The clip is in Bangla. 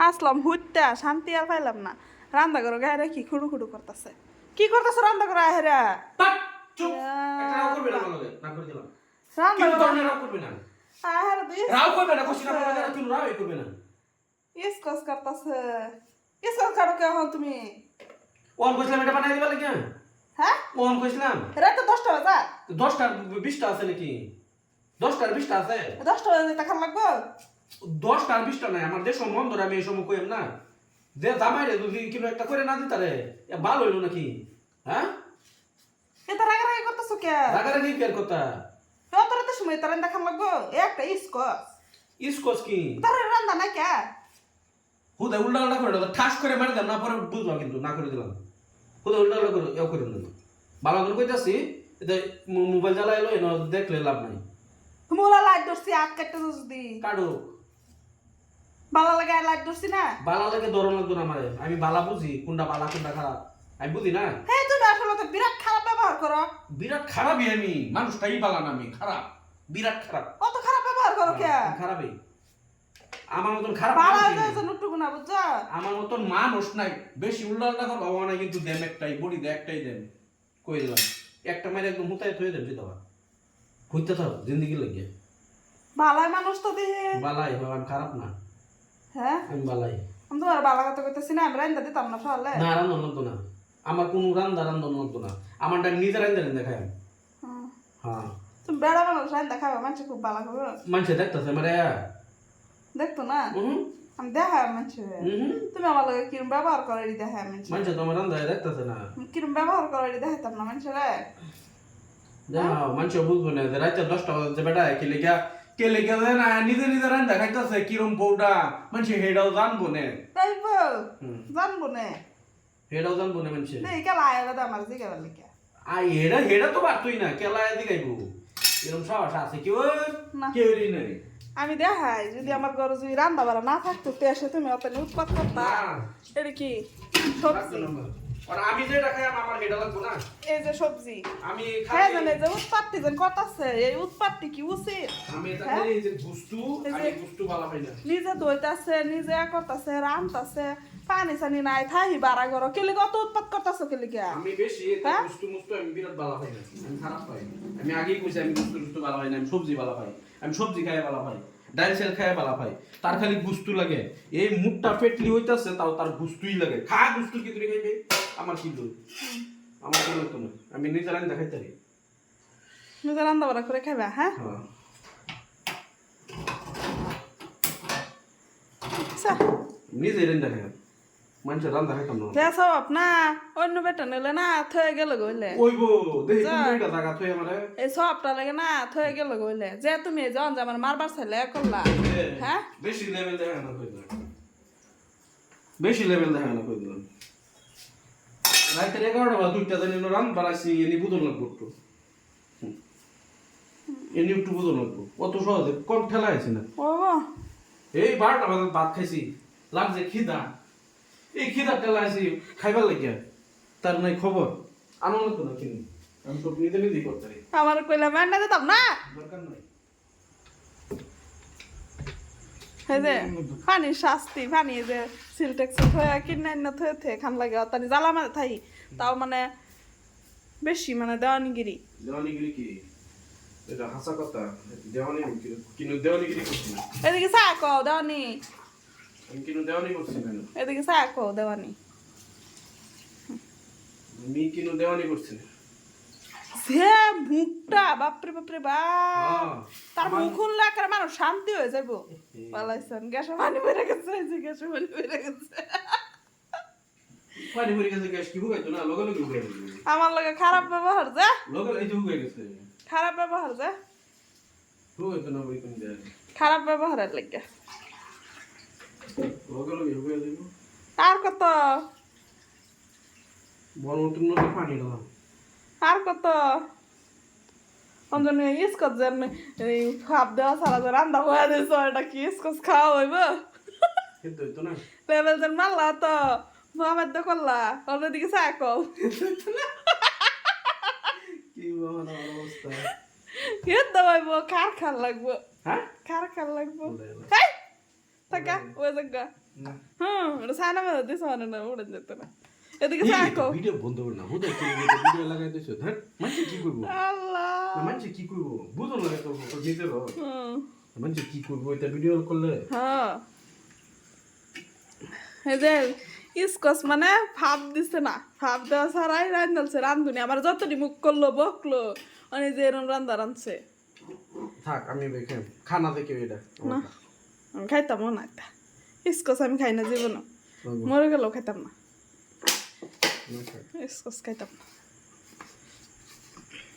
আসলাম হুইটটা শান্তি আর পাইলাম না রান্না করো গায়ে কি খুড়ু খুড়ু করতেছে কি করতেছে রান্না করো আহেরা বাট চুপ একটা রাও করবে না বলবে না করে দিলাম রান্না কি করো ধরনের রাও করবে না আহেরা দিস রাও করবে না কোশিনা করবে না তুমি রাও করবে না ইসকস করতেছে ইসকস করো কে হন তুমি কোন কইছিলাম এটা বানাই দিবা লাগি হ্যাঁ কোন কইছিলাম রাত 10টা বাজে 10টা 20টা আছে নাকি 10টা 20টা আছে 10টা বাজে টাকা লাগবে 10টা 20টা নাই আমার দেশ সম্বন্ধ আমি এই সময় কইম না যে জামাই রে যদি কিনো একটা করে না দিতারে এ ভালো হইলো নাকি হ্যাঁ এটা রাগারাগি করতেছো কে রাগারাগি কেয়ার কথা কত রাতে সময় তার রান্না খান লাগবে একটা ইসকস ইসকস কি তার রান্না না কে হুদা উল্টা উল্টা করে দাও ঠাস করে মারি দাও না পরে বুঝবা কিন্তু না করে দিলাম হুদা উল্টা উল্টা করে এও করে দিলাম ভালো করে কইতাছি এটা মোবাইল জ্বালাইলো এনো দেখলে লাভ নাই মোলা লাইট ধরছি আট কাটতে যদি কাটো বালা লাগে লাইট ধরছি না বালা লাগে দরন লাগতো না আমারে আমি বালা বুঝি কোনটা বালা কোনটা খারাপ আমি বুঝি না হ্যাঁ তুমি আসলে তো বিরাট খারাপ ব্যবহার করো বিরাট খারাপই আমি মানুষটাই বালা না আমি খারাপ বিরাট খারাপ কত খারাপ ব্যবহার করো কে খারাপই আমার মতন খারাপ বালা মানুষ যায় নেই। যে নুটুকু না বুঝছো আমার মতন মানুষ নাই বেশি উল্টা উল্টা করবো আমার নাই কিন্তু দেম একটাই বডি দে একটাই দেম কই দিলাম একটা মাইরে একদম হুতায় থয়ে দেম জিতাবা হইতে থাক জিন্দগি লাগে বালাই মানুষ তো দেখে বালাই হয় আমি খারাপ না হ্যাঁ আমি বালাই আমি তোমার বালা কথা কইতেছি না আমি রান্দা দিতাম না সকালে না রান্ধন লাগতো না আমার কোনো রান্ধন লাগতো না আমারটা নিজে রান্ধা খাই হ্যাঁ তুমি বেড়া মানুষ রান্দা খাবে মানুষ খুব বালা খাবে মানুষে দেখতেছে মানে দেখতো না আমি দেখা মানুষ তুমি আমার লগে কিরম ব্যবহার করে দেখা মানুষ মানুষে তোমার রান্ধা দেখতেছে না কিরম ব্যবহার করে দেখাতাম না মানুষেরা যাও মানুষে বুঝবো না যে রাতে 10টা বাজে বেটা কে লেগে না নিজে নিজে রান্ধা খাইতেছে কিরম বউটা মানুষে হেডাও জানবো না তাই জানবো না হেডাও জানবো না মানুষে এই কেলা আয়ালা আমার জিগাবার লিখা আই হেডা তো পারতই না কেলা এদি গাইবো এরকম সাহস আছে কেউ না। কেউই নাই আমি দেখাই যদি আমার ঘরে যদি রান্না বাড়া না থাকতো তে এসে তুমি অত উৎপাত করতা এটা কি সবজি আর আমি যেটা খাই আমার হেডা লাগবো না এই যে সবজি আমি হ্যাঁ খাই জানে যে উৎপাতটি যেন করতেছে এই উৎপাতটি কি উচিত আমি এটা হ্যাঁ? খাই এই যে গুস্তু এই যে- আমি গুস্তু ভালো পাই না নিজে দইতাছে নিজে করতেছে রান্তাছে পানি সানি নাই থাহি বাড়া ঘর কেলে কত উৎপাত করতেছো কেলে গিয়া আমি বেশি হ্যাঁ? গুস্তু মুস্তু আমি বিরাট ভালো পাই না আমি খারাপ পাই আমি আগেই কইছি আমি গুস্তু ভালো পাই না আমি সবজি ভালো পাই আমি সবজি খাই ভালো পাই ডাল সেল খাই ভালো পাই তার খালি গুস্তু লাগে এই মুখটা পেটলি হইতাছে তাও তার গুস্তুই লাগে খা গুস্তু কি তুই খাইবে আমার কি দই আমার কি লাগতো না আমি নিজে রান্না দেখাইতে পারি নিজে রান্না বাড়া করে খাবা হ্যাঁ হ্যাঁ আচ্ছা নিজে রান্না দেখাই মানুষের রান্না দেখাইতাম না যা সব না অন্য বেটা নিলে না থয়ে গেল গইলে ওইবো দেখি যা। কোন জায়গা থই আমারে এই সবটা লাগে না থয়ে গেল গইলে যে তুমি যখন যে আমার মারবার ছেলে করলা হ্যাঁ বেশি লেভেল দেখা না কই দিলাম বেশি লেভেল দেখা না কই দিলাম রাইতে 11টা বা 2টা দিন রান বানাইছি এনি বুদন লাগবো একটু এনি একটু বুদন লাগবো অত সহজে কম ঠেলা আছে না ও এই 12টা বাজে ভাত খাইছি লাগছে খিদা এই খিদা ঠেলা আছি খাইবার লাগিয়া তার নাই খবর আনন্দ তো না কিনি আমি তো নিজে নিজেই করতে পারি আমার কইলা ম্যান্ডা দিতাম না দরকার নাই এই যে পানি শাস্তি পানি যে সিলটেক্স থয়ে কিনে না থয়ে থয়ে খান লাগে অতানি জ্বালা মানে থাই তাও মানে বেশি মানে দেওয়ানিগিরি দেওয়ানিগিরি কি এটা হাসা কথা দেওয়ানি কিন্তু দেওয়ানিগিরি করছি না এদিকে সাকো দেওয়ানি আমি কিন্তু দেওয়ানি করছি না এদিকে সাকো দেওয়ানি আমি কিন্তু দেওয়ানি করছি না সে মুখটা বাপরে বাপরে বাপ তার মুখ উনলে একটা মানুষ শান্তি হয়ে যাবো পালাইছেন গ্যাসে পানি বেড়ে গেছে এই যে গ্যাসে পানি বেড়ে গেছে পানি পড়ে গেছে গ্যাস কি হুগাইতো না লগে লগে হুগাই গেছে আমার লগে খারাপ ব্যবহার যা লগে এই যে হুগাই গেছে খারাপ ব্যবহার যা হুগাইতো না ওই কোন দেয় খারাপ ব্যবহারের লাগে লগে লগে হুগাই দিব আর কত বড় মতন নদী পানি দিলাম আর কত অঞ্জনে ইসকস যেন এই ভাব দেওয়া সারা যে রান্না হয়ে দিয়েছ এটা কি ইসকস খাওয়া হইব কিন্তু হইতো না লেভেল যেন মারলা তো মোহাম্মদ করলা অলরেডি কি সাকো কি বাবা না অবস্থা হিত দবাইব কার খান লাগবো হ্যাঁ কার খান লাগবো বলে না। হেই থাকা ওই জায়গা না ওটা সানা মেলা দিস মানে না উড়ে যেত না এদিকে থাকো ভিডিও বন্ধ কর না বুঝে কি ভিডিও লাগাই দিছো ধর মানুষ কি করব আল্লাহ মানুষ কি করব বুঝো লাগে তো নিজের হুম মানুষ কি করব এটা ভিডিও করলে হ্যাঁ এই যে ইসকস মানে ভাব দিছে না ভাব দেওয়া ছাড়াই রান্ধালছে রান্ধুনি আমার যতটি মুখ করলো বকলো অনেক যে এরম রান্ধা রাঁধছে থাক আমি দেখে খানা দেখে এটা না আমি খাইতাম না একটা ইসকস আমি খাই না জীবনও মরে গেলেও খাইতাম না ইসকস খাইতাম না